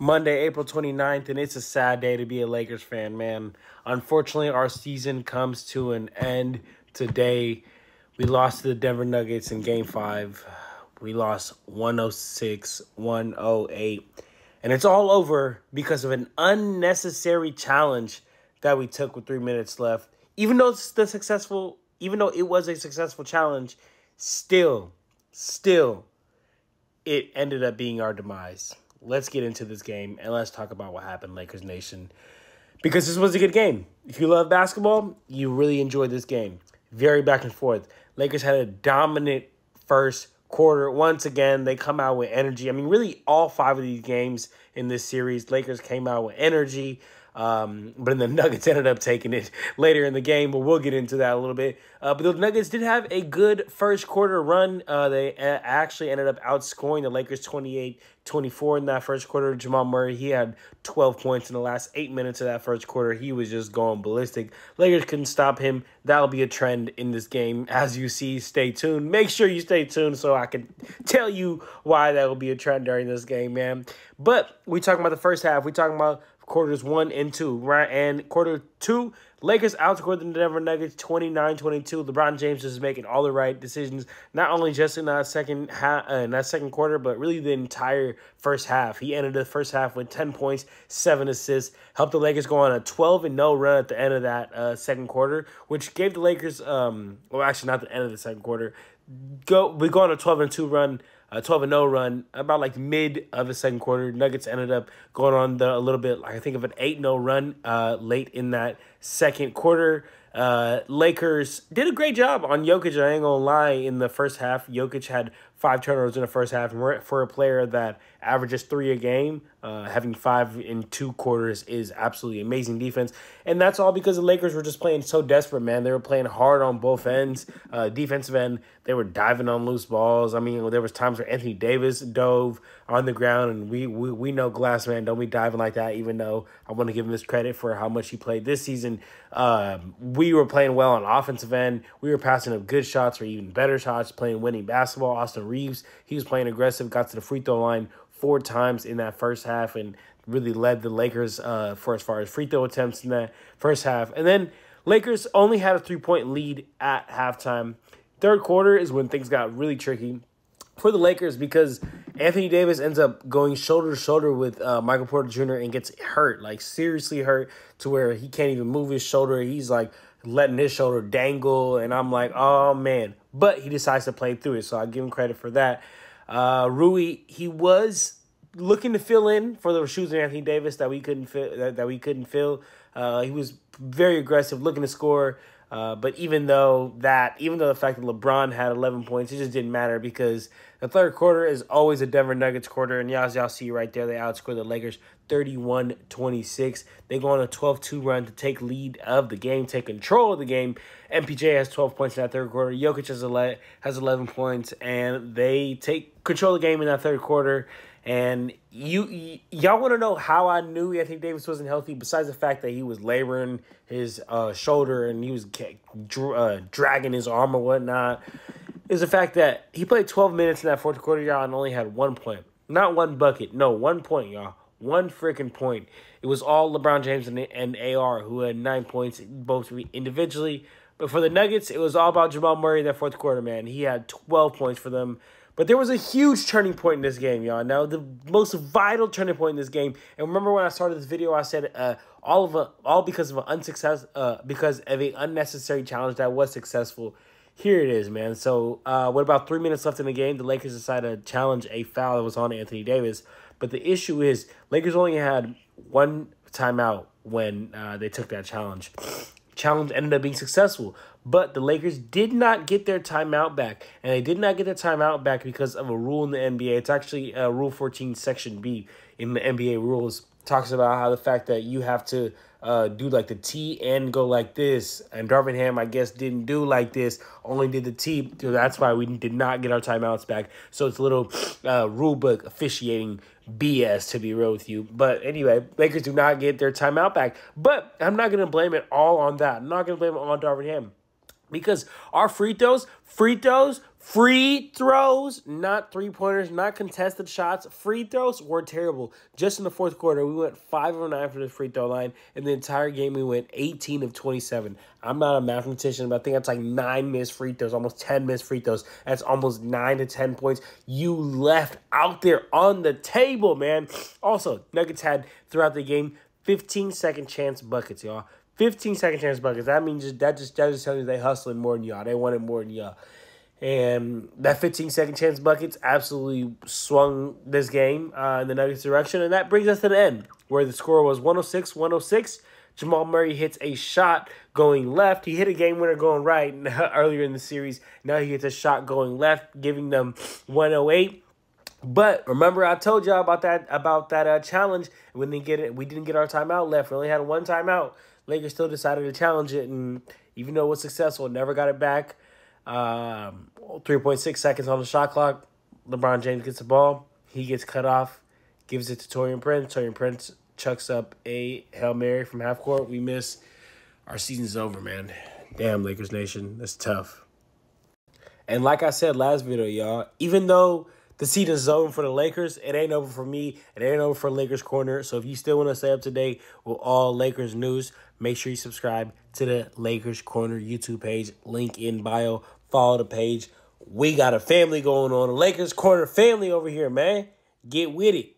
Monday, April 29th, and it's a sad day to be a Lakers fan, man. Unfortunately, our season comes to an end today. We lost to the Denver Nuggets in Game 5. We lost 106-108. And it's all over because of an unnecessary challenge that we took with 3 minutes left. Even though it was a successful challenge, still, it ended up being our demise. Let's get into this game, and let's talk about what happened, Lakers Nation. Because this was a good game. If you love basketball, you really enjoyed this game. Very back and forth. Lakers had a dominant first quarter. Once again, they come out with energy. I mean, really, all 5 of these games in this series, Lakers came out with energy. But then the Nuggets ended up taking it later in the game, but we'll get into that a little bit. But the Nuggets did have a good first quarter run. They actually ended up outscoring the Lakers 28-24 in that first quarter. Jamal Murray, he had 12 points in the last 8 minutes of that first quarter. He was just going ballistic. Lakers couldn't stop him. That'll be a trend in this game. As you see, stay tuned. Make sure you stay tuned so I can tell you why that will be a trend during this game, man. But we talking about the first half. We talking about quarters 1 and 2, right? And quarter 2, Lakers outscored the Denver Nuggets 29-22. LeBron James is making all the right decisions, not only just in that second quarter, but really the entire first half. He ended the first half with 10 points, 7 assists, helped the Lakers go on a 12-0 run at the end of that second quarter, which gave the Lakers, well, actually not the end of the second quarter. We go on a 12-2 run. A 12-0 run about like mid of the second quarter. Nuggets ended up going on a little bit, like I think of an 8-0 run late in that second quarter. Lakers did a great job on Jokic. I ain't gonna lie. In the first half, Jokic had 5 turnovers in the first half. And for a player that averages 3 a game, having 5 in 2 quarters is absolutely amazing defense. And that's all because the Lakers were just playing so desperate, man. They were playing hard on both ends. Defensive end, they were diving on loose balls. I mean, there was times where Anthony Davis dove on the ground, and we know Glass Man don't be diving like that, even though I want to give him his credit for how much he played this season. We were playing well on offensive end. We were passing up good shots or even better shots, playing winning basketball. Austin Reeves, he was playing aggressive, got to the free throw line 4 times in that first half and really led the Lakers for as far as free throw attempts in that first half. And then Lakers only had a 3-point lead at halftime. Third quarter is when things got really tricky for the Lakers because Anthony Davis ends up going shoulder to shoulder with Michael Porter Jr. and gets hurt, like seriously hurt to where he can't even move his shoulder. He's like letting his shoulder dangle, and I'm like, oh, man. But he decides to play through it, so I give him credit for that. Rui, he was looking to fill in for the shoes of Anthony Davis that we couldn't fill. He was very aggressive, looking to score. But even though the fact that LeBron had 11 points, it just didn't matter because the third quarter is always a Denver Nuggets quarter. And as y'all see right there, they outscored the Lakers 31-26. They go on a 12-2 run to take lead of the game, take control of the game. MPJ has 12 points in that third quarter. Jokic has 11 points, and they take control of the game in that third quarter. And y'all want to know how I knew Anthony Davis wasn't healthy, besides the fact that he was laboring his shoulder and he was dragging his arm or whatnot, is the fact that he played 12 minutes in that fourth quarter, y'all, and only had 1 point. Not 1 bucket. No, 1 point, y'all. 1 freaking point. It was all LeBron James and AR who had 9 points, both individually. But for the Nuggets, it was all about Jamal Murray in that fourth quarter, man. He had 12 points for them. But there was a huge turning point in this game, y'all. Now, the most vital turning point in this game, and remember when I started this video, I said all because of an unnecessary challenge that was successful. Here it is, man. So, with about 3 minutes left in the game, the Lakers decided to challenge a foul that was on Anthony Davis. But the issue is, Lakers only had 1 timeout when they took that challenge. Challenge ended up being successful, but the Lakers did not get their timeout back, and they did not get their timeout back because of a rule in the NBA. It's actually Rule 14, Section B in the NBA rules. Talks about how the fact that you have to do like the T and go like this, and Darvin Ham, I guess, didn't do like this, only did the T, so that's why we did not get our timeouts back. So it's a little rule book officiating BS, to be real with you. But anyway, Lakers do not get their timeout back. But I'm not going to blame it all on that. I'm not going to blame it all on Darvin Ham. Because our free throws, not three-pointers, not contested shots, free throws were terrible. Just in the fourth quarter, we went 5 of 9 for the free throw line. In the entire game, we went 18 of 27. I'm not a mathematician, but I think that's like 9 missed free throws, almost 10 missed free throws. That's almost 9 to 10 points you left out there on the table, man. Also, Nuggets had, throughout the game, 15-second chance buckets, y'all. 15-second chance buckets. That means that just tells you they hustling more than y'all. They wanted more than y'all. And that 15-second chance buckets absolutely swung this game in the Nuggets' direction. And that brings us to the end, where the score was 106-106. Jamal Murray hits a shot going left. He hit a game winner going right earlier in the series. Now he hits a shot going left, giving them 108. But remember, I told y'all about that challenge. We didn't get our timeout left. We only had one timeout. Lakers still decided to challenge it, and even though it was successful, never got it back. 3.6 seconds on the shot clock. LeBron James gets the ball. He gets cut off, gives it to Taurean Prince. Taurean Prince chucks up a Hail Mary from half court. We miss. Our season's over, man. Damn, Lakers Nation. That's tough. And like I said last video, y'all, even though the season's over for the Lakers, it ain't over for me. It ain't over for Lakers Corner. So if you still want to stay up to date with all Lakers news, make sure you subscribe to the Lakers Corner YouTube page. Link in bio. Follow the page. We got a family going on. The Lakers Corner family over here, man. Get with it.